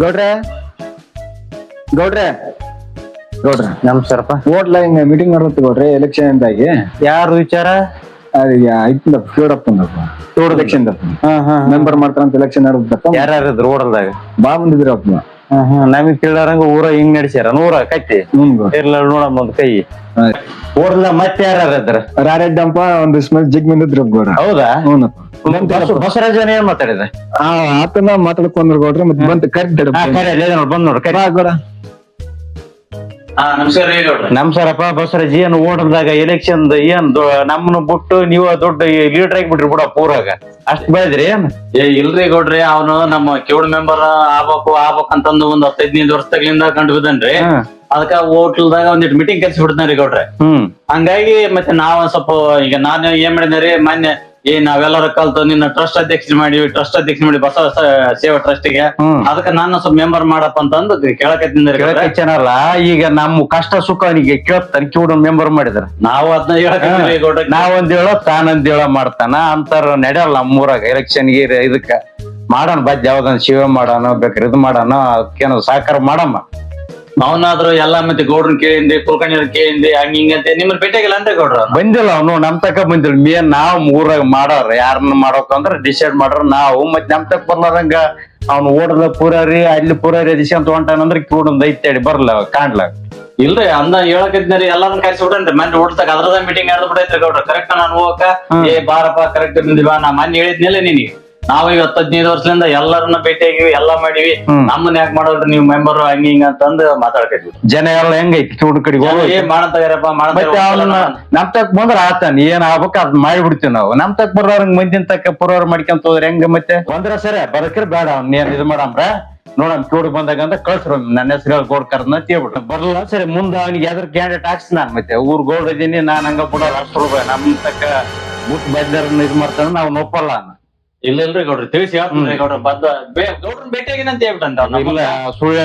ಗೌಡ್ರೆ ಗೌಡ್ರೆ ಗೌಡ್ರ ನಮಸ್ಕಾರಪ್ಪ. ಓಟ್ಲ ಹಿಂಗ ಮೀಟಿಂಗ್ ಮಾಡ್ಬೇಕು ಗೌಡ್ರೆ ಎಲೆಕ್ಷನ್ ಅಂದಾಗಿ ಯಾರು ವಿಚಾರ? ಎಲೆಕ್ಷನ್ ಮೆಂಬರ್ ಮಾಡ್ತಾರಂತ ಎಲೆಕ್ಷನ್ ನಡೆದಪ್ಪ. ಯಾರ್ಯಾರಿದ್ರು ಓಡಲ್ದಾಗ? ಬಾ ಬಂದಿದ್ರಪ್ಪ. ನಮಗ್ ತಿಳಿದಾರಂಗ ಊರ ಹಿಂಗ್ ನಡೆಸ್ಯಾರ ಊರ ಕತ್ತಿ ಇರ್ಲ ನೋಡಮ್ಮ ಒಂದ್ ಕೈ ಓಡಲ್ಲ. ಮತ್ತೆ ಯಾರ್ಯಾರ ರಾರೆಡ್ಡಂಪ ಒಂದ್ ಸ್ಮೆಲ್ ಜಿಗ್ ಬಂದಿದ್ರು ಗೌಡ್ರ. ಹೌದಾ? ಹ್ಞೂನಪ್ಪ. ಬಸವರಾಜನ್ ಏನ್ ಮಾತಾಡಿದ? ಆತನ ಮಾತಾಡ್ಕೊಂಡ್ರು ಗೌಡ್ರ ಮತ್ತೆ ಬಂತ ಕರೆಕ್ಟ್ ಬಂದ್ ನೋಡ್ರಿ ಕೈ. ಗೌಡ ನಮಸ್ಕಾರಪ್ಪ. ಬಸವರಾಜ್ ಏನ್ ಓಡಲ್ದಾಗ ಎಲೆಕ್ಷನ್ ಏನ್ ನಮ್ಮನ್ನ ಬಿಟ್ಟು ನೀವು ದೊಡ್ಡ ಲೀಡರ್ ಆಗಿಬಿಟ್ರಿ ಬಿಡ ಊರಾಗ ಅಷ್ಟ್ ಬೆಳೆದ್ರಿ ಏನ್? ಇಲ್ರಿ ಗೌಡ್ರಿ ಅವನು ನಮ್ಮ ಕಿವುಡ್ ಮೆಂಬರ್ ಆಗ್ಬೇಕಂತಂದು ಒಂದ್ 15 ವರ್ಷದಾಗ್ಲಿಂದ ಕಂಡು ಬಿದ್ದನ್ರಿ. ಅದಕ್ಕ ಹೋಟ್ಲ್ದಾಗ ಒಂದಿಟ್ಟು ಮೀಟಿಂಗ್ ಕಲ್ಸಿ ಬಿಡ್ತಾನ್ರಿ ಗೌಡ್ರೆ. ಹಂಗಾಗಿ ಮತ್ತೆ ನಾವ್ ಸ್ವಲ್ಪ ಈಗ ನಾನು ಏನ್ ಮಾಡಿದ್ರಿ ಮೊನ್ನೆ ನಾವೆಲ್ಲರೂ ಕಲ್ತು ನಿನ್ನ ಟ್ರಸ್ಟ್ ಅಧ್ಯಕ್ಷ ಮಾಡಿ ಬಸವ ಸೇವಾ ಟ್ರಸ್ಟ್ ಗೆ ಅದಕ್ಕ ನಾನು ಸ್ವಲ್ಪ ಮೆಂಬರ್ ಮಾಡಪ್ಪ ಅಂತಂದು ಕೇಳಕತ್ತೇನಲ್ಲ. ಈಗ ನಮ್ಮ ಕಷ್ಟ ಸುಖ ಅವನಿಗೆ ಕೇಳ್ತಾನ ಕಿವುಡ ಮೆಂಬರ್ ಮಾಡಿದ್ರ ನಾವು ಅದನ್ನ ಹೇಳಕತ್ತೀವಿ ಗೌಡ್ರೆ. ನಾವೊಂದ್ ಹೇಳೋ ತಾನೊಂದ್ ಹೇಳೋ ಮಾಡ್ತಾನ ಅಂತಾರ ನಡೆಯಲ್ಲ ನಮ್ಮೂರಾಗ ಎಲೆಕ್ಷನ್ ಗೆ ಇದಕ್ಕ ಮಾಡೋಣ ಬದ್ ಯಾವ್ದನ್ ಸೇವೆ ಮಾಡೋಣ ಬೇಕಾರೆ ಇದು ಮಾಡೋಣ ಅದಕ್ಕೇನೋ ಸಹಕಾರ ಮಾಡಮ್ಮ. ಅವನಾದ್ರು ಎಲ್ಲಾ ಮತ್ತೆ ಗೌಡ್ರನ್ ಕೇಳಿಂದೆ ಕುಲ್ಕರ್ಣಿಯವ್ರ ಕೇಳಿಂದೆ ಹಂಗ ಹಿಂಗಂತೆ ನಿಮ್ಮನ್ನ ಭೇಟಿಯಾಗಿಲ್ಲ ಅಂದ್ರೆ ಗೌಡ್ರ ಬಂದಿಲ್ಲ ಅವನು ನಮ್ ತಕ ಬಂದಿಲ್ಲ. ಮೇನ್ ನಾವ್ ಊರಾಗ ಮಾಡೋರ್ ಯಾರನ್ನ ಮಾಡೋಕಂದ್ರ ಡಿಸೈಡ್ ಮಾಡ್ರ ನಾವು ಮತ್ ನಮ್ ತಕ ಬರ್ಲಾರಂಗ ಅವ್ನು ಓಡದ ಪೂರಾರಿ ಅಲ್ಲಿ ಪೂರಾರಿ ದಿಶೆ ಹೊಂಟಾನಂದ್ರ ಕಿವುಡೊಂದ್ ಐತಿ ಬರ್ಲ ಕಾಣ್ಲಾಗ. ಇಲ್ರಿ ಅಂದ ಹೇಳಕತ್ನಾರಿ ಎಲ್ಲಾರನ್ನ ಕರ್ಸಿ ಬಿಡನ್ರಿ ಮನೆ ಓಡ್ತಾಗ ಅದ್ರದ ಮೀಟಿಂಗ್ ಆಡ್ ಬಿಡೈತ್ರಿ ಗೌಡ್ರ. ಕರೆಕ್ಟ್ ನಾನು ಹೋಗಕ ಬಾರಪ್ಪ ಕರೆಕ್ಟ್ ಬಂದಿವಾ ನಾ ಮೊನ್ನೆ ಹೇಳಿದ್ನಿಲ್ಲ ನಿನಗೆ. ನಾವು 10-15 ವರ್ಷದಿಂದ ಎಲ್ಲರನ್ನ ಭೇಟಿಯಾಗಿವಿ ಎಲ್ಲಾ ಮಾಡಿವಿ. ನಮ್ಮನ್ನ ಯಾಕೆ ಮಾಡೋದ್ರಿ ನೀವು ಮೆಂಬರ್ ಹಂಗ ಹಿಂಗ ಅಂತಂದು ಮಾತಾಡ್ತಿದ್ವಿ. ಜನ ಎಲ್ಲ ಹೆಂಗೈತಿ ಕಿವುಡ ಕಡೆಗೆ ಮಾಡಂತಾರಪ್ಪ ನಮ್ ತಕ್ ಬಂದ್ರ ಆತಾನ ಏನ್ ಆಗ್ಬೇಕ ಅದ್ ಮಾಡಿಬಿಡ್ತೀವಿ ನಾವು. ನಮ್ ತಕ್ ಬರೋರಂಗ್ ಮಂದಿನ ತಕ್ಕ ಪುರೋರ್ ಮಾಡ್ಕೊಂತ ಹೋದ್ರೆ ಹೆಂಗ ಮತ್ತೆ ಬಂದ್ರ ಸರಿ ಬರಕ್ರ ಬೇಡ ಅವ್ನ ಏನ್ ಇದು ಮಾಡಮ್ರ ನೋಡಮ್ ಕಿವುಡ್ ಬಂದಾಗ ಅಂತ ಕಳ್ಸ್ರ ನನ್ನ ಹೆಸರು ಗೋಡ್ ಕರ್ದ ಅಂತ ಹೇಳ್ಬಿಟ್ಟು ಬರಲ್ಲ. ಸರಿ ಮುಂದ ಅವ್ನಿಗೆ ಯಾವ್ದ್ರ ಕ್ಯಾಂಡಿಡೇಟ್ ಹಾಕ್ಸ್ ನಾನ್ ಮತ್ತೆ ಊರ್ ಗೋಡ್ ಇದೀನಿ ನಾನ್ ಹಂಗ ಬಿಡೋಲ್ಲ 10 ರೂಪಾಯಿ ನಮ್ ತಕ್ಕ ಬುಟ್ ಬದ್ದಾರನ್ನ ಇದ್ ಮಾಡ್ತಾನ ನಾವ್ ಒಪ್ಪಲ್ಲ. ಇಲ್ಲಲ್ರಿ ಗೌಡ್ರಿ ತಿಳಿಸಿ ಹೇಳ್ತೀನಿ ಗೌಡ್ರ ಬಂದ ಗೌಡ್ರನ್ ಭೇಟಿಯಾಗಿನಂತ ಹೇಳ್ಬಿಟ್ಟಂತ ಇಲ್ಲ ಸುಳ್ಳು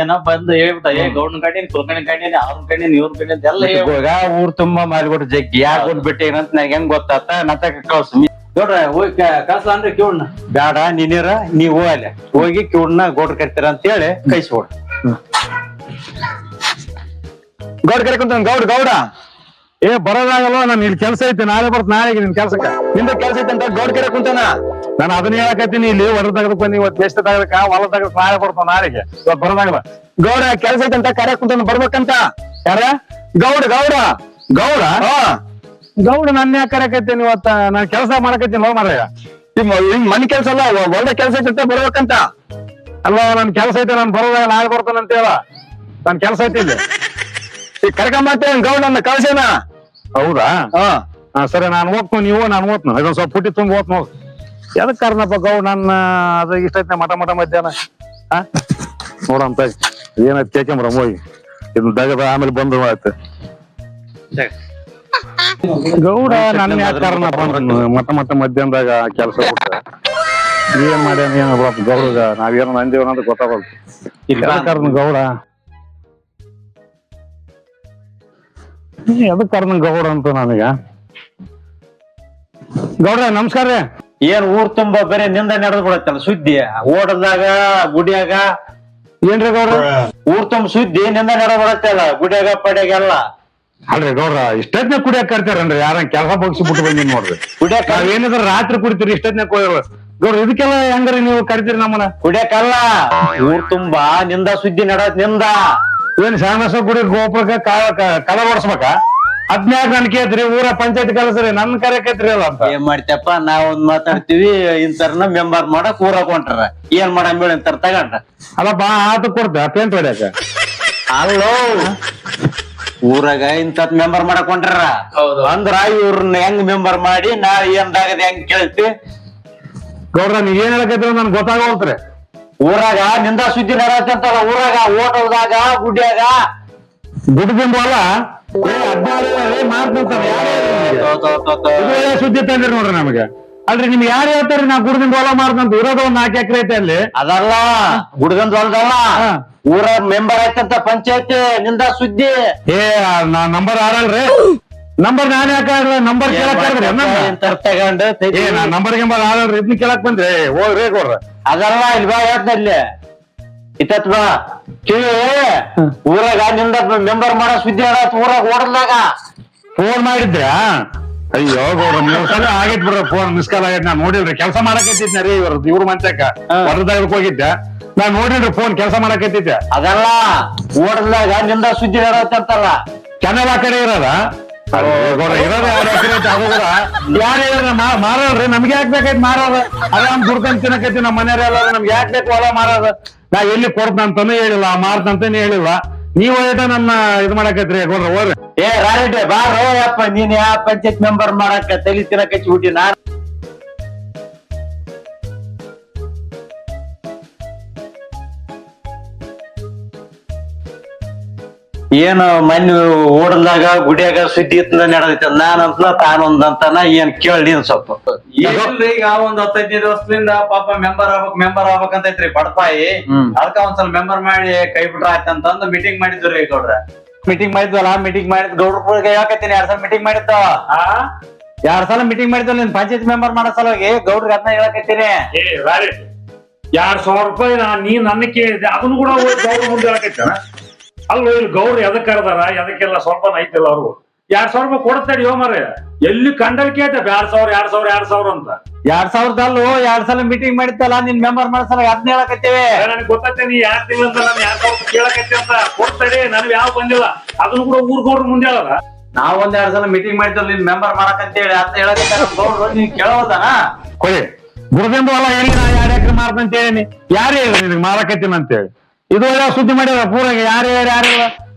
ಏನೋ ಬಂದು ಹೇಳ್ಬಿಟ್ಟ ಗೌಡ್ರನ್ ಕಣ್ಣೀನಿ ಕುಲ್ಕರ್ಣಿ ಕಣ್ಣೀನಿ ಅವ್ರನ್ ಕಣ್ಣೀನಿ ಇವ್ರ ಕಣ್ಣಿ ಅಂತ ಎಲ್ಲ ಊರ್ ತುಂಬಾ ಮಾರಿಬಿಟ್ಟು ಜಗ್ಗಿ ಯಾರ್ ಗುಡ್ ಬಿಟ್ಟಿ ಅಂತ ನಂಗೆ ಹೆಂಗ್ ಗೊತ್ತಾತ ನತಕ ಕಳ್ಸ ಗೌಡ್ರ ಹೋಗಿ ಕಳ್ಸಲ್ರಿ ಕಿವುಡ್ನ ಬೇಡ ನೀನಿರ ನೀವ್ ಅಲ್ಲಿ ಹೋಗಿ ಕಿವುಡ್ನ ಗೌಡ್ರ ಕರಿತೀರ ಅಂತ ಹೇಳಿ ಕೈಸ್ಕೊಡ್. ಗೌಡ ಕರೆ ಕುಂತ ಗೌಡ ಬರೋದಾಗಲ್ವ ನಾನು ಇಲ್ಲಿ ಕೆಲಸ ಐತಿ ನಾಳೆ ಬರ್ತ ನಾಳೆಗೆ ನಿನ್ ಕೆಲ್ಸಕ್ಕ ನಿಂದ ಕೆಲ್ಸ ಐತಿ ಅಂತ ಗೌಡ ಕರೆ ಕುಂತಾನ. ನಾನು ಅದನ್ನ ಹೇಳಕತ್ತೀನಿ ಇಲ್ಲಿ ಹೊರ ತೆಗೆದಕ್ ಬಂದಿ ಇವತ್ತು ಎಷ್ಟು ತೆಗದಕ್ಕ ಹೊಲ ತೆಗದ್ ನಾಳೆ ಬರ್ತಾವ ನಾಳೆಗೆ ಇವತ್ತು ಬರೋದಾಗಲ್ಲ. ಗೌಡ ಕೆಲ್ಸ ಐತಿ ಅಂತ ಕರೆ ಕುಂತಾನ ಬರ್ಬೇಕಂತ. ಯಾರ ಗೌಡ ಗೌಡ ಗೌಡ ಗೌಡ ನನ್ನ ಯಾಕೆ ಕರೆಕತ್ತೀನಿ ಇವತ್ತ ನಾನ್ ಕೆಲಸ ಮಾಡಕತ್ತೀನಿ ಹೋಗ್ ಮಾರಾಯ. ಮನೆ ಕೆಲ್ಸ ಅಲ್ಲ ಹೊಲ್ದ ಕೆಲ್ಸ ಐತಿ ಅಂತ ಬರ್ಬೇಕಂತ ಅಲ್ವಾ. ನನ್ ಕೆಲ್ಸ ಐತೆ ನಾನು ಬರೋದಾಗ ನಾಳೆ ಬರ್ತಾನಂತ ಹೇಳ ನನ್ ಕೆಲ್ಸ ಐತಿ ಇಲ್ಲಿ ಈಗ ಕರ್ಕೊಂಬರ್ತೇನೆ ಗೌಡ ನನ್ನ ಕಳ್ಸೇನ. ಹೌದಾ? ಹಾ ಸರಿ ನಾನು ಹೋಗ್ತೀನಿ ನೀವು ನಾನು ಓದ್ನು ಅದೊಂದ್ ಸ್ವಲ್ಪ ಪುಟ್ಟಿ ತುಂಬ ಓದ್ನು ಹೋಗ್. ಎದಕ್ ಕಾರಣಪ್ಪ ಗೌಡ ನನ್ನ ಅದ ಇಷ್ಟ ಐತೆ ಮಠ ಮಧ್ಯಾಹ್ನ ನೋಡಂತ ಏನೈತಿ ಕೇಳ್ಕೊಂಬರ ಹೋಗಿ ಇದನ್ನ ದಗದ ಆಮೇಲೆ ಬಂದು ಆಯ್ತು. ಗೌಡ ನನ್ನ ಯಾಕೆ ಕಾರಣಪ್ಪ ಮಠ ಮಧ್ಯಾಹ್ನದಾಗ ಕೆಲಸ ಕೊಟ್ಟ ಏನ್ ಮಾಡ್ಯಾನ ಏನ ಗೌಡಗ ನಾವೇನೋ ನಂದೇವನ ಅಂತ ಗೊತ್ತಾಗಲ್ಲ ಕಾರಣ ಗೌಡ ಎದಕ್ ಕಾರಣ ಗೌಡ ಅಂತ ನನಗ. ಗೌಡ್ರ ನಮಸ್ಕಾರ ರೀ. ಏನ್ ಊರ್ ತುಂಬಾ ಬೇರೆ ನಿಂದ ನಡೆದ್ ಬಿಡತ್ತಲ್ಲ ಸುದ್ದಿ ಓಡದಾಗ ಗುಡಿಯಾಗ ಏನ್ರಿ ಗೌಡ್ರ ಊರ್ ತುಂಬ ಸುದ್ದಿ ನಿಂದ ನಡೆದ್ ಬಿಡತ್ತಲ್ಲ ಗುಡಿಯಾಗ ಪಡ್ಯಾಗೆಲ್ಲ. ಅಲ್ರಿ ಗೌಡ್ರ ಇಷ್ಟೊತ್ನಾಗ ಕುಡಿಯಾಕ ಕರ್ತಾರನ್ರಿ ಯಾರ ಕೆಲಸ ಬಗ್ಸಿ ಬಿಟ್ಟು ಬಂದಿನ್ ನೋಡ್ರಿ. ಕುಡಿಯಾಕ ಏನಿದ್ರ ರಾತ್ರಿ ಕುಡಿತೀರಿ ಇಷ್ಟೊತ್ನಾಗ ಗೌಡ್ರ ಇದಕ್ಕೆಲ್ಲ ಹೆಂಗ್ರಿ ನೀವು ಕರಿತೀರಿ ನಮ್ಮನ್ನ? ಕುಡಿಯಾಕಲ್ಲ ಊರ್ ತುಂಬಾ ನಿಂದ ಸುದ್ದಿ ನಡತ್ ನಿಂದ. ಏನ್ ಶಾಣಸ ಗುಡಿ ಗೋಪುರಕ್ಕ ಕಲ ಓಡಿಸ್ಬೇಕ ಅದ್ನ್ಯಾಗ ನನ್ ಕೇಳ್ತೀರಿ ಊರ ಪಂಚಾಯತ್ ಕಲಸ್ರಿ ನನ್ ಕರೆಕೈತ್ರಿ ಅಲ್ಲ ಅಂತ. ಏನ್ ಮಾಡ್ತಪ್ಪ ನಾವ್ ಒಂದ್ ಮಾತಾಡ್ತೀವಿ ಇಂತರ್ನ ಮೆಂಬರ್ ಮಾಡಕ್ ಊರಾಗ ಹೊಂಟ್ರ ಏನ್ ಮಾಡಂಬ ಇಂತಾರ ತಗೊಂಡ್ರ ಅಲ್ಲ ಬಾ ಆತ ಕೊಡ್ತ ಪೇಂಟ್ ಹೊಡ್ಯಾಕ ಅಲ್ಲೋ ಊರಾಗ ಇಂತದ್ ಮೆಂಬರ್ ಮಾಡಕ್ ಹೊಂಟ್ರ ಅಂದ್ರ ಇವ್ರನ್ನ ಹೆಂಗ್ ಮೆಂಬರ್ ಮಾಡಿ ನಾವ್ ಏನ್ದಾಗದ ಹೆಂಗ್ ಕೇಳ್ತಿ. ಗೌಡ್ರ ನೀವ್ ಏನ್ ಹೇಳಕೈತ್ರ ನನ್ ಗೊತ್ತಾಗೋಲ್ತ್ರಿ. ಊರಾಗ ನಿಂದ ಸುದ್ದಿ ನಡತ್ತಂತಲ್ಲ ಊರಾಗ ಹೋಟೆಲ್ದಾಗ ಗುಡ್ಯಾಗ ಗುಡ್ದಿಂದ ಅಲ್ಲ ಸುದ್ದಿ ತಂದಿರಿ ನೋಡ್ರಿ ನಮಗೆ. ಅಲ್ರಿ ನಿಮ್ಗೆ ಯಾರು ಹೇಳ್ತಾರಿ ನಾ ಗುಡ್ದಿಂದ ಹೊಲ ಮಾಡ್ದಂತ ಇರೋದ ಒಂದ್ 4 ಎಕರೆ ಐತೆ ಅಲ್ಲಿ. ಅದಲ್ಲ ಗುಡ್ಗಂದ್ ಹೊಲದಲ್ಲ ಊರ ಮೆಂಬರ್ ಆಯ್ತಂತ ಪಂಚಾಯತ್ ನಿಂದ ಸುದ್ದಿ. ನಾ ನಂಬರ್ ಆಡಲ್ರಿ ನಂಬರ್ ನಾನೇ ಯಾಕೆ ನಂಬರ್ ಕೇಳಕ್ ತಗೊಂಡು ನಂಬರ್ ಗಿಂಬರ್ ಆಡಲ್ರಿ ಇದನ್ನ ಕೇಳಕ್ ಬಂದ್ರಿ ಹೋಗ್ರಿ ಗೌಡ್ರ. ಅದಲ್ಲ ಇಲ್ಲಿ ಬಾ ಹೇಳ್ತಲ್ಲಿ ಇತ್ತ ಬಾ ಕಿವಿ ಊರಾಗ ನಿಂದ ಮೆಂಬರ್ ಮಾಡೋ ಸುದ್ದಿ ಹೇಳತ್ ಊರಾಗ ಓಡಲ್ದಾಗ ಫೋನ್ ಮಾಡಿದ್ರಾ? ಅಯ್ಯೋ ಗೌಡ್ರ ನೀವು ಸಲ ಆಗೈತ್ ಬಿಡ್ರ ಫೋನ್ ಮಿಸ್ ಕಾಲ್ ಆಗೈತ್. ನಾನ್ ನೋಡಿಲ್ರಿ ಕೆಲಸ ಮಾಡಕತ್ತಿದ್ನ ರೀ ಇವ್ರ ಮಂಚಕ್ಕ ಹೊರದಾಗ ಹೋಗಿದ್ದೆ. ನಾನ್ ನೋಡಿಲ್ರಿ ಫೋನ್ ಕೆಲಸ ಮಾಡಕತ್ತಿದ್ದೆ. ಅದಲ್ಲ ಓಡಲ್ದಾಗ ನಿಂದ ಸುದ್ದಿ ಹೇಳತ್ತಂತಲ್ಲ ಕೆನಲ್ ಆ ಕಡೆ ಇರೋದ ಗೌಡ್ರ ಇರೋದ 2 ಎಕರೆ ಐತೆ. ಅದು ಕೂಡ ಯಾರು ಹೇಳಿದ್ರ ಮಾರಲ್ರಿ ನಮ್ಗೆ ಯಾಕೆ ಬೇಕಾಯ್ತು ಮಾರೋದು? ಆರಾಮ್ ದುಡ್ಕೊಂಡ್ ತಿನ್ನಕೈತಿ ನಮ್ಮ ಮನೆಯವರೆಲ್ಲ ನಮ್ಗೆ ಯಾಕೆ ಬೇಕು ಹೊಲ ಮಾರೋದು? ನಾ ಎಲ್ಲಿ ಕೊಡ್ತಂತಾನು ಹೇಳಿಲ್ಲ ಮಾರ್ತಂತಾನು ಹೇಳಿಲ್ಲ. ನೀವು ಏಟ ನನ್ನ ಇದು ಮಾಡಕೈತ್ರಿ ಗೌಡ್ರ ಹೋಗ್ರಿ. ಏ ರಾರೆಡ್ಡಿ ಬಾರೋ ಯಪ್ಪ ನೀನ್ ಯಾವ ಪಂಚಾಯತ್ ಮೆಂಬರ್ ಮಾಡಕ್ಕ ತಲಿ ತಿನ್ನಕಚ್ಚಿ ಬಿಟ್ಟಿ ನಾನ್ ಏನು ಮಣ್ಣು ಓಡಲ್ದಾಗ ಗುಡಿಯಾಗ ಸುದ್ದಿ ಇತ್ತಂದ ನಡೆದೈತೆ ನಾನಂತ ತಾನೊಂದಂತನ ಏನ್ ಕೇಳಿ ಸ್ವಲ್ಪ ಏನ್ರಿ ಈಗ ಒಂದ್ 15 ವರ್ಷದಿಂದ ಪಾಪ ಮೆಂಬರ್ ಆಗ್ಬೇಕಂತ ಐತ್ರಿ ಬಡಪಾಯಿ. ಅದಕ್ಕ ಒಂದ್ಸಲ ಮೆಂಬರ್ ಮಾಡಿ ಕೈ ಬಿಟ್ರ ಆಯ್ತಂತಂದು ಮೀಟಿಂಗ್ ಮಾಡಿದ್ರಿ ಗೌಡ್ರ. ಮೀಟಿಂಗ್ ಮಾಡಿದ್ವಲ್ಲ ಮೀಟಿಂಗ್ ಮಾಡಿದ್ ಗೌಡ್ರ ಯಾಕತ್ತೀನಿ 2 ಸಲ ಮೀಟಿಂಗ್ ಮಾಡಿದ್ದ 2 ಸಲ ಮೀಟಿಂಗ್ ಮಾಡಿದ್ವಲ್ಲ ನೀನ್ ಪಂಚಾಯತ್ ಮೆಂಬರ್ ಮಾಡೋ ಸಲುವಾಗಿ ಗೌಡ್ರಿಗೆ ಅದನ್ನ ಹೇಳಕತ್ತೀನಿ. ಏ ರಾರಿ 2,000 ರೂಪಾಯಿ ನೀ ನನ್ನ ಕೇಳಿದೆ ಅದನ್ನು ಕೂಡ ಗೌಡ್ರ ಮುಂದೆ ಹೇಳಕೈತಾನ. ಅಲ್ಲೋ ಇಲ್ಲಿ ಗೌಡ್ರು ಎದಕ್ ಕರೆದಾರ ಎದಕ್ಕೆಲ್ಲ ಸ್ವಲ್ಪ ಐತಿಲ್ಲ ಅವ್ರು 2,000 ರೂಪಾಯಿ ಕೊಡ್ತಾಡಿ ಮರ ಎಲ್ಲಿ ಕಂಡಲ್ ಕೇಳ್ತ 2,000 ಅಂತ 2,000 ಅಲ್ಲೂ 2 ಸಲ ಮೀಟಿಂಗ್ ಮಾಡಿತ್ತಲ್ಲ ನಿನ್ ಮೆಂಬರ್ ಮಾಡೋ ಸಲ ಅದನ್ನ ಹೇಳಕತ್ತೇವೆ. ನನಗೆ ಗೊತ್ತೈತೆ ನೀ 2 ತಿಂಗಳಿಂದ ನಾನು 2,000 ಕೇಳಕತ್ತೆ ಅಂತ ಕೊಡ್ತಾಡಿ ನನಗೆ ಯಾವ ಬಂದಿಲ್ಲ ಅದನ್ನು ಕೂಡ ಊರ್ ಗೌಡ್ರು ಮುಂದೆ ಹೇಳದ. ನಾವೊಂದ್ 2 ಸಲ ಮೀಟಿಂಗ್ ಮಾಡಿದ್ವಲ್ಲ ನಿನ್ ಮೆಂಬರ್ ಮಾಡಕಂತೇಳಿ ಅಂತ ಹೇಳಕತ್ತ ಗೌಡ್ರು ನೀನ್ ಕೇಳೋದನ ಕೊಡಿ ಗುರುದಿಂದ ಹೊಲ ಹೇಳಿ ನಾ 2 ಎಕರೆ ಮಾರ್ತಂತ ಹೇಳೀನಿ. ಯಾರು ಹೇಳಿ ನಿನಗೆ ಮಾರಕತ್ತೀನಿ ಅಂತೇಳಿ ಇದು ಒಳ್ಳೆ ಸುದ್ದಿ ಮಾಡ್ಯಾರ ಪೂರಾಗ. ಯಾರಿಲ್ಲ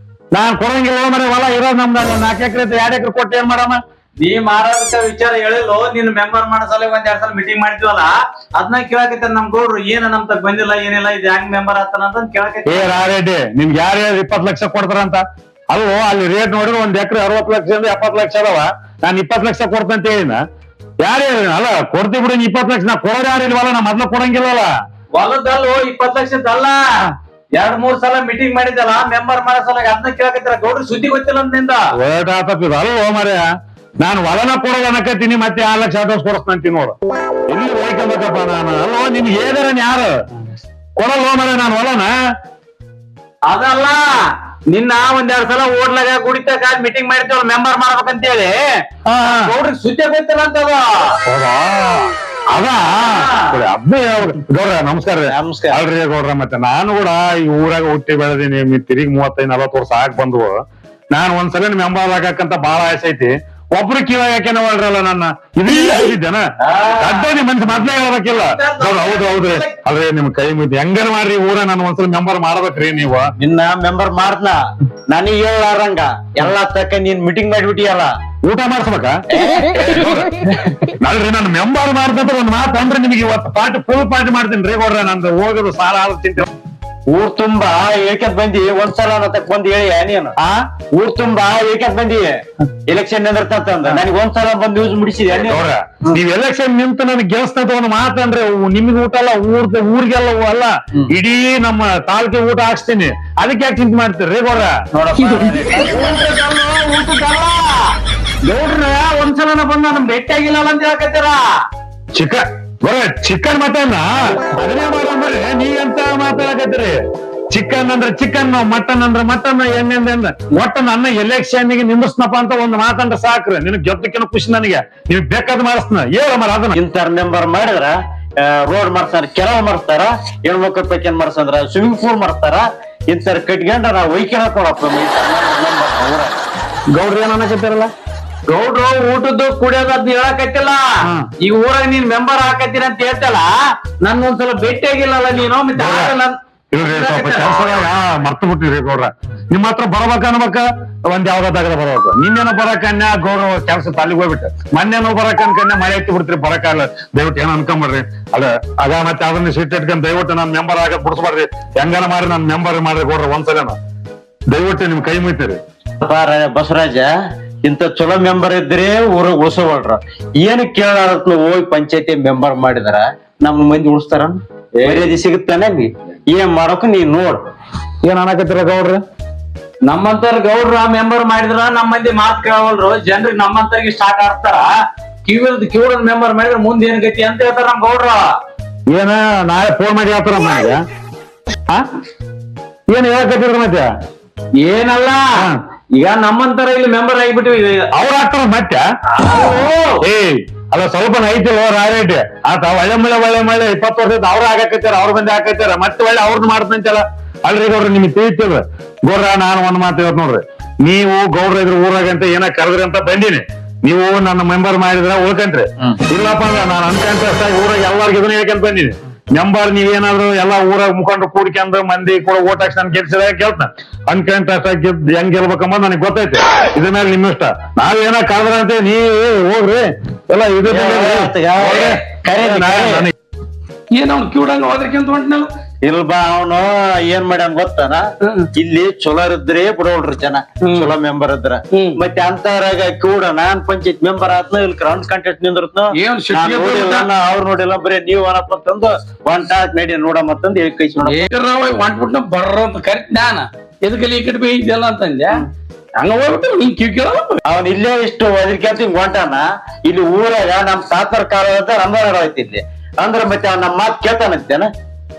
ನಾನ್ ಕೊಡಂಗಿಲ್ಲ ಮರ ಹೊಲ ಇರೋದ್ ನಮ್ದ 4 ಎಕರೆ 2 ಎಕರೆ ಕೊಟ್ಟು ಏನ್ ಮಾಡಮ್ಮ? ನೀ ಮಾರಾಟ ವಿಚಾರ ಹೇಳಿಲ್ಲ ನಿನ್ ಮೆಂಬರ್ ಮಾಡೋ ಸಲ ಒಂದ್ 2 ಸಲ ಮೀಟಿಂಗ್ ಮಾಡಿದ್ವಲ್ಲ ಅದನ್ನ ಕೇಳಕತ್ತ ನಮ್ ಗೌಡ್ರು ಏನ ನಮ್ ತಗ ಬಂದಿಲ್ಲ ಏನಿಲ್ಲ ಇದು ಹೆಂಗ್ ಮೆಂಬರ್ ಆಗ್ತಾನ ಅಂತ ಕೇಳಕತ್ತ. ಏ ರಾರೆಡ್ಡಿ ನಿಮ್ಗೆ ಯಾರು 20 ಲಕ್ಷ ಕೊಡ್ತಾರಂತ? ಅಲ್ಲೋ ಅಲ್ಲಿ ರೇಟ್ ನೋಡಿದ್ರೆ 1 ಎಕರೆ 60 ಲಕ್ಷದಿಂದ 70 ಲಕ್ಷ ಅದಾವ. ನಾನ್ 20 ಲಕ್ಷ ಕೊಡ್ತಂತ ಹೇಳಿನ. ಯಾರು ಹೇಳಿ ಅಲ್ಲ ಕೊಡ್ತೀವಿ ಬಿಡಿ 20 ಲಕ್ಷ. ನಾ ಕೊಡೋರು ಯಾರು ಇಲ್ವಲ್ಲ ನಾ ಮೊದ್ಲು ಕೊಡಂಗಿಲ್ಲಲ್ಲ. ಹೊಲದಲ್ಲೋ 20 ಲಕ್ಷದಲ್ಲ 2-3 ಸಲ ಮೀಟಿಂಗ್ ಮಾಡಿದಲ್ಲ ಮೆಂಬರ್ ಮಾಡೋ ಸಲ ಅದನ್ನ ಕೇಳಕತ್ತಿರ ಗೌಡ್ರು ಸುದ್ದಿ ಗೊತ್ತಿಲ್ಲ ಅಂದಿಂದ ಅಲ್ಲೋ ಮರ್ಯ ನಾನು ಹೊಲನ ಕೊಡೋದು ಅನ್ನಕತ್ತೀನಿ ಮತ್ತೆ 6 ಲಕ್ಷ ಅಡ್ವಾನ್ಸ್ ಕೊಡಿಸ್ತಾಂತೀನಿ ನೋಡು. ಎಲ್ಲಿ ಹೋಯ್ಕೊಬೇಕಪ್ಪ ನಾನು? ಅಲ್ಲೋ ನಿಮ್ಗೆ ಏನಾರ ಯಾರು ಕೊಡಲ್ಲ ಮರ ನಾನು ಹೊಲನ? ಅದಲ್ಲ ನಿನ್ನ ಒಂದ್ 2 ಸಲ ಓಡ್ಲಾಗ ಕುಡಿತಕ ಮೀಟಿಂಗ್ ಮಾಡಿರ್ತೇವಲ್ಲ ಮೆಂಬರ್ ಮಾಡ್ಬೇಕಂತ ಹೇಳಿ ಗೌಡ್ರಿಗೆ ಸುದ್ದಿ ಗೊತ್ತಿಲ್ಲ ಅಂತ ಹೌದಾ? ಅದ್ನೇ ಗೌಡ್ರ ನಮಸ್ಕಾರ ರೀ. ನಮಸ್ಕಾರ. ಅಲ್ರಿ ಗೌಡ್ರ ಮತ್ತೆ ನಾನು ಕೂಡ ಈ ಊರಾಗ ಹುಟ್ಟಿ ಬೆಳೆದೀನಿ. ತಿರುಗಿ 35-40 ವರ್ಷ ಆಗ್ ಬಂದ್ವು. ನಾನ್ ಒಂದ್ಸಲ ಮೆಂಬರ್ ಆಗಕ್ಕಂತ ಬಾಳ ಆಸೆ ಐತಿ. ಒಬ್ರು ಕಿವಾಗ ಯಾಕೆ ನೋಡ್ರಲ್ಲ ನನ್ನ ಇದೇನ ಅಡ್ಡೋನಿ ಮನ್ಸು ಮೊದ್ಲೇ ಹೇಳ್ಬೇಕಿಲ್ಲ. ಹೌದ್ರಿ ಅಲ್ರಿ ನಿಮ್ ಕೈ ಮುಗಿದು ಹೆಂಗನ ಮಾಡ್ರಿ ಊರ ನಾನು ಒಂದ್ಸಲ ಮೆಂಬರ್ ಮಾಡ್ಬೇಕ್ರಿ ನೀವು. ನಿನ್ನ ಮೆಂಬರ್ ಮಾಡ್ತನ ನನಗೆ ಹೇಳಾರಂಗ ಎಲ್ಲಾ ತಕ್ಕ ನೀನ್ ಮೀಟಿಂಗ್ ಮಾಡಿಬಿಟ್ಟಿಯಲ್ಲ ಊಟ ಮಾಡ್ಸ್ಬೇಕ? ಅಲ್ರಿ ನಾನು ಮೆಂಬರ್ ಮಾಡ್ದಂತ ಒಂದ್ ಮಾತು ಅಂದ್ರೆ ನಿಮಗೆ ಇವತ್ತು ಫುಲ್ ಪಾರ್ಟಿ ಮಾಡ್ತೀನಿ ರೀ ಗೌಡ್ರ. ನಂದು ಹೋಗೋದು ಸಾಲ ಆಳ ತಿಂತ ಊರ್ ತುಂಬಾ ಏಕತ್ ಬಂದಿ ಒಂದ್ಸಲ ಅನ್ನತಕ್ ಬಂದ್ ಹೇಳಿ ನೀನು ಊರ್ ತುಂಬಾ ಏಕತ್ ಬಂದಿ ಎಲೆಕ್ಷನ್ ನಿಂದಿರ್ತಂದ ನನಗೆ ಒಂದ್ಸಲ ಬಂದ್ ಯೂಸ್ ಮುಡಿಸಿದೆ. ನೀವ್ ಎಲೆಕ್ಷನ್ ನಿಂತು ನನಗೆ ಗೆಲ್ಸ್ತದ ಒಂದು ಮಾತಂದ್ರೆ ನಿಮ್ಗೆ ಊಟ ಅಲ್ಲ ಊರಿಗೆಲ್ಲ ಅಲ್ಲ ಇಡೀ ನಮ್ಮ ತಾಲೂಕಿಗೆ ಊಟ ಹಾಕ್ಸ್ತೀನಿ. ಅದಕ್ಕೆ ಯಾಕೆ ಚಿಂತೆ ಮಾಡ್ತೀರಿ ಗೌಡ್ರ? ಊಟದಲ್ಲ ಗೌಡ್ರ ಒಂದ್ಸಲನ ಬಂದ ನಮ್ ಭೇಟಿ ಆಗಿಲ್ಲ ಅಂತ ಹೇಳಕತ್ತೀರ. ಚಿಕನ್ ಮಟನ್ ಅದನ್ನೇ ಮಾಡಂದ್ರೆ ನೀವ್ ಎಂತ ಮಾತಾಡಕತ್ತೀರಿ? ಚಿಕನ್ ಅಂದ್ರೆ ಚಿಕನ್ ಮಟನ್ ಅಂದ್ರೆ ಮಟನ್ ಹೆಂಗಂದ್ರೆ ಒಟ್ಟ ನನ್ನ ಎಲೆಕ್ಷನ್ ಗೆ ನಿಂದಿಸ್ನಪ್ಪ ಅಂತ ಒಂದು ಮಾತಂದ್ರೆ ಸಾಕ್ರಿ. ನಿನಗ್ ಗೆದ್ದಕ್ಕಿನ ಖುಷಿ ನನಗೆ. ನೀವ್ ಬೇಕಾದ್ ಮಾಡಿಸ್ನ ಹೇಳ ಮರ ಅದನ್ನ. ಇಂತರ ಮೆಂಬರ್ ಮಾಡಿದ್ರ ರೋಡ್ ಮಾಡ್ತಾರ ಕೆಳವ್ ಮಾಡ್ತಾರ ಹೆಣ್ಮಕ್ಳ ಪೈಕನ್ ಮಾಡ್ಸಂದ್ರ ಸ್ವಿಮ್ಮಿಂಗ್ ಪೂಲ್ ಮಾಡ್ತಾರ ಇಂತರ ಕಟ್ಕೊಂಡ ನಾವು ವೈಕ್ಯ ಕೊಡಪ್ಪ. ಗೌಡ್ರ ಏನ್ ಅನ್ನಕತ್ತಿರಲ್ಲ? ಗೌಡ್ರು ಊಟದ್ದು ಕುಡಿಯೋದು ಅದ್ ಹೇಳಕತ್ತಿಲ್ಲ. ಈ ಊರಾಗ ನೀನ್ ಮೆಂಬರ್ ಹಾಕತ್ತೀನಿ ಅಂತ ಹೇಳ್ತಲ್ಲ ನನ್ ಒಂದ್ಸಲ ಭೇಟಿ ಆಗಿಲ್ಲಲ್ಲ ನೀನು. ಇಲ್ರಿ ಸ್ವಲ್ಪ ಕೆಲಸದಾಗ ಮರ್ತು ಬಿಟ್ಟಿರಿ ಗೌಡ್ರ. ನಿಮ್ ಹತ್ರ ಬರ್ಬೇಕ ಅನ್ಬೇಕ ಒಂದ್ ಯಾವ್ದಾಗದ ಬರ್ಬೇಕು. ನಿನ್ನೇನೋ ಬರಕ ಅನ್ಯ ಗೌಡ್ರ ಕೆಲಸ ತಾಲಿಗೆ ಹೋಗ್ಬಿಟ್ಟೆ. ಮೊನ್ನೆನೋ ಬರಕ ಅನ್ಕನ್ಯ ಮಳೆ ಎತ್ತಿ ಬಿಡ್ತೀರಿ ಬರಕಾಗಲ್ಲ. ದಯವಿಟ್ಟು ಏನ್ ಅನ್ಕೊಂಬರ್ರಿ. ಅದ ಮತ್ತೆ ಅದನ್ನ ಸಿಟ್ ಇಟ್ಕೊಂಡ್ ದಯವಿಟ್ಟು ನಾನ್ ಮೆಂಬರ್ ಆಗಕ್ ಬಿಡ್ಸ್ಬಾರ್ರಿ. ಹೆಂಗಾನ ಮಾಡಿ ನಾನ್ ಮೆಂಬರ್ ಮಾಡ್ರಿ ಗೌಡ್ರ ಒಂದ್ಸಲೇನ ದಯವಿಟ್ಟು ನಿಮ್ ಕೈ ಮುಯ್ತೀರಿ. ಬಸವರಾಜ ಇಂತ ಚಲೋ ಮೆಂಬರ್ ಇದ್ರೆ ಊರಾಗ ಉಳಿಸೋಳ್ರ ಏನ್ ಕೇಳಾರತ್ನ ಹೋಗಿ ಪಂಚಾಯತಿ ಮೆಂಬರ್ ಮಾಡಿದಾರ ನಮ್ ಮಂದಿ ಉಳಿಸ್ತಾರ ಮರ್ಯಾದೆ ಸಿಗುತ್ತಾನೆ. ಏನ್ ಮಾಡೋಕ ನೀ ನೋಡ್. ಏನ್ ಅನ್ನಕತ್ತಿರ ಗೌಡ್ರ? ನಮ್ಮಂತರ ಗೌಡ್ರ ಮೆಂಬರ್ ಮಾಡಿದ್ರ ನಮ್ಮ ಮಂದಿ ಮಾತ್ ಕೇಳವಲ್ರು. ಜನರಿಗೆ ನಮ್ಮಂತರಿಗೆ ಸ್ಟಾರ್ಟ್ ಆಡ್ತಾರ. ಕಿವಿದ ಮೆಂಬರ್ ಮಾಡಿದ್ರ ಮುಂದೆ ಏನ್ ಗತಿ ಅಂತ ಹೇಳ್ತಾರ ನಮ್ ಗೌಡ್ರ. ಏನ ನಾಳೆ ಫೋನ್ ಮಾಡಿ ಹೇಳ್ತಾರ ನನಗೆ. ಹಾ ಏನ್ ಹೇಳಕತ್ತಿದ್ರ ಮತ್ತೆ ಏನಲ್ಲ ಈಗ ನಮ್ಮಂತರ ಇಲ್ಲಿ ಮೆಂಬರ್ ಆಗಿಬಿಟ್ಟಿವಿ ಅವ್ರ ಆಗ್ತಾರ ಮತ್ತೆ ಏ ಅಲ್ಲ ಸ್ವಲ್ಪ ಐತಿಲ್ಲ ರಾಯರೇಟ್ ಆತ ಒಳ್ಳೆ ಮಳೆ 20 ವರ್ಷದ ಅವ್ರ ಆಗಾಕತ್ತಾರ ಅವ್ರ ಬಂದಿ ಹಾಕತ್ತಾರ ಮತ್ತೆ ಒಳ್ಳೆ ಅವ್ರನ್ನ ಮಾಡ್ತಂತಲ್ಲ ಅಲ್ರಿ ಗೌಡ್ರ ನಿಮ್ಗೆ ತಿಳಿತದ ಗೌಡ್ರ ನಾನು ಒಂದ್ ಮಾತು ಇವತ್ ನೋಡ್ರಿ ನೀವು ಗೌಡ್ರ ಇದ್ರ ಊರಾಗಂತ ಏನ ಕರೆದ್ರಿ ಅಂತ ಬಂದೀನಿ ನೀವು ನನ್ನ ಮೆಂಬರ್ ಮಾಡಿದ್ರ ಉಳ್ಕಂತ್ರಿ ಇಲ್ಲಪ್ಪ ಅಂದ್ರ ನಾನು ಅನ್ಕಂತ ಅಷ್ಟಾಗಿ ಊರಾಗ ಎಲ್ಲಾರ್ಗು ಇದನ್ನ ಹೇಳ್ಕೊಂತ ಬಂದೀನಿ ಮೆಂಬರ್ ನೀವೇನಾದ್ರು ಎಲ್ಲಾ ಊರಾಗ ಮುಖಂಡ್ರು ಕೂಡ್ಕೊಂಡ್ ಮಂದಿ ಕೂಡ ಓಟ್ ಹಾಕ್ಸಿ ನನ್ ಗೆಲ್ಸಿದ ಕೇಳ್ತ ಅನ್ಕಂತ ಅಷ್ಟಾಗಿ ಹೆಂಗ್ ಗೆಲ್ಬೇಕಂಬ ನನಗೆ ಗೊತ್ತೈತೆ ಇದ್ರ ಮೇಲೆ ನಿಮ್ ಇಷ್ಟ ನಾವೇನ ಕರೆದ್ರ ಅಂತ ನೀವ್ ಹೋಗ್ರಿ ಎಲ್ಲ ಇದು ಏನ್ ಅವ್ನು ಕಿವಿಡಂಗ ಹೋದ್ರಕ್ಕಿಂತ ಹೊಂಟ್ನಲ್ಲ ಇಲ್ಬಾ ಅವನು ಏನ್ ಮಾಡ್ಯಾನ ಗೊತ್ತಾನ ಇಲ್ಲಿ ಚಲೋ ಇದ್ರೆ ಬಿಡೋಳ್ರಿ ಜನ ಚಲೋ ಮೆಂಬರ್ ಇದ್ರ ಮತ್ತೆ ಅಂತವ್ರಾಗ ಕೂಡ ನಾನ್ ಪಂಚಾಯತ್ ಮೆಂಬರ್ ಆದ್ನ ಇಲ್ಲಿ ರೌಂಡ್ ಕಂಟೆಸ್ಟ್ ನಿಂದ್ರತ್ನ ಏನ್ ಸಿಟ್ಟಿಗೆ ಅವ್ರು ನೋಡಿಲ್ಲ ಬರೀ ನೀವ್ ಏನಪ್ಪ ಅಂತಂದು ಒಂಟಾಕ್ ನಡಿ ನೋಡಮ್ಮತ್ತಂದು ಹೇಳಿ ಕೈ ಹೊಂಟ್ಬಿಟ್ನ ಬರ್ರ ಅಂತ ಕರಿತ್ ನಾನ ಎದಕ್ಕಲ್ಲಿ ಈ ಕಡೆ ಬೈ ಇದೆಲ್ಲ ಅಂತಂದ್ಯ ಹಂಗ ಹೋಗ್ಬಿಟ್ಟು ನಿನ್ ಕಿವಿ ಕೇಳಲ್ಲ ಅವನ್ ಇಲ್ಲೇ ಇಷ್ಟು ಒದರ್ಕ್ಯಾಂತ ಹಿಂಗ್ ಹೊಂಟಾನ ಇಲ್ಲಿ ಊರಾಗ ನಮ್ ತಾತರ ಕಾಲ ರಂಬಾರ ಐತಿ ಇಲ್ಲಿ ಅಂದ್ರ ಮತ್ತೆ ಅವ್ನ ನಮ್ ಮಾತ್ ಕೇಳ್ತಾನಂತೇನ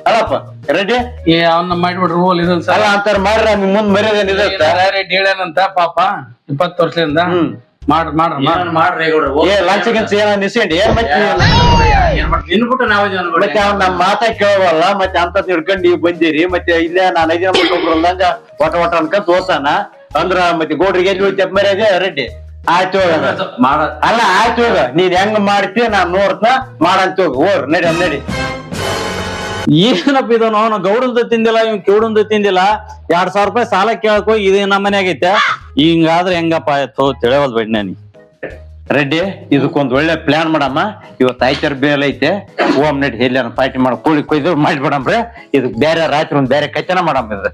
ಅಲ್ಲಪ್ಪ ರೆಡಿ ಏ ಅವನ್ನ ಮಾಡ್ಬಿಟ್ರು ಹೋಲ್ ಇದನ್ ಅಲ್ಲ ಅಂತಾರ ಮಾಡ್ರ ನಿಮ್ ಮುಂದ್ ಮರ್ಯಾದೇನಿದೆ ಹೇಳ್ಯಾನಂತ ಪಾಪ 20 ವರ್ಷದಿಂದ ಮಾಡ್ರಿ ಗೌಡ್ರ ಏ ಲಂಚ ಗಿಂಚ ಏನ ನಿಸ್ಕೊಂಡಿ ಏನ್ ಮತ್ತೆ ನಿನ್ಬಿಟ್ಟು ನಾವೇ ಜನ ಮತ್ತೆ ಅವ್ನ ನಮ್ ಮಾತಾ ಕೇಳವಲ್ಲ ಮತ್ತೆ ಅಂತ ಹಿಡ್ಕೊಂಡು ನೀವ್ ಬಂದಿರಿ ಮತ್ತೆ ಇಲ್ಲೇ ನಾನ್ 5 ದಿನ ಬಿಟ್ಟೊಬ್ರಲ್ಲಂಗ ಒಟ ಅನ್ಕೊಂಡ್ ತೋರ್ಸಾನ ಅಂದ್ರ ಮತ್ತೆ ಗೋಡ್ರಿಗೆ ಎಲ್ಲಿ ಹೋಯ್ತು ಮರ್ಯಾದೆ ರೆಡ್ಡಿ ಆಯ್ತು ಅಲ್ಲ ಆಯ್ತು ಹೋಗ ನೀನ್ ಹೆಂಗ್ ಮಾಡ್ತೀಯ ನಾನ್ ನೋಡ್ತ ಮಾಡಂತ ಹೋಗ ಹೋರ್ ನಡಿ ಏನಪ್ಪ ಇದು ನಾವು ಗೌಡಂದ ತಿಂದಿಲ್ಲ ಇವ್ ಕಿವುಡಂದ ತಿಂದಿಲ್ಲ 2,000 ರೂಪಾಯಿ ಸಾಲ ಕೇಳಕ್ ಹೋಗಿ ಇದೇ ನಮ್ಮ ಮನೆ ಆಗೈತೆ ಹಿಂಗಾದ್ರೆ ಹೆಂಗಪ್ಪ ಆಯ್ತು ತಿಳಿಯವಲ್ ಬಿಡ್ ನನಗೆ ರೆಡ್ಡಿ ಇದಕ್ಕೊಂದ್ ಒಳ್ಳೆ ಪ್ಲಾನ್ ಮಾಡಮ್ಮ ಇವತ್ತು ಆಯ್ತಾರ ಬೇರೆ ಐತೆ ಓಮ್ ನಡಿ ಎಲ್ಲ ಪಾರ್ಟಿ ಮಾಡಿ ಕೂಳಿ ಕೊಯ್ದು ಮಾಡ್ಬಿಡಮ್ರೆ ಇದಕ್ ಬೇರೆ ರಾತ್ರಿ ಒಂದ್ ಬೇರೆ ಕಚನ ಮಾಡಮ್ಮ ಇದು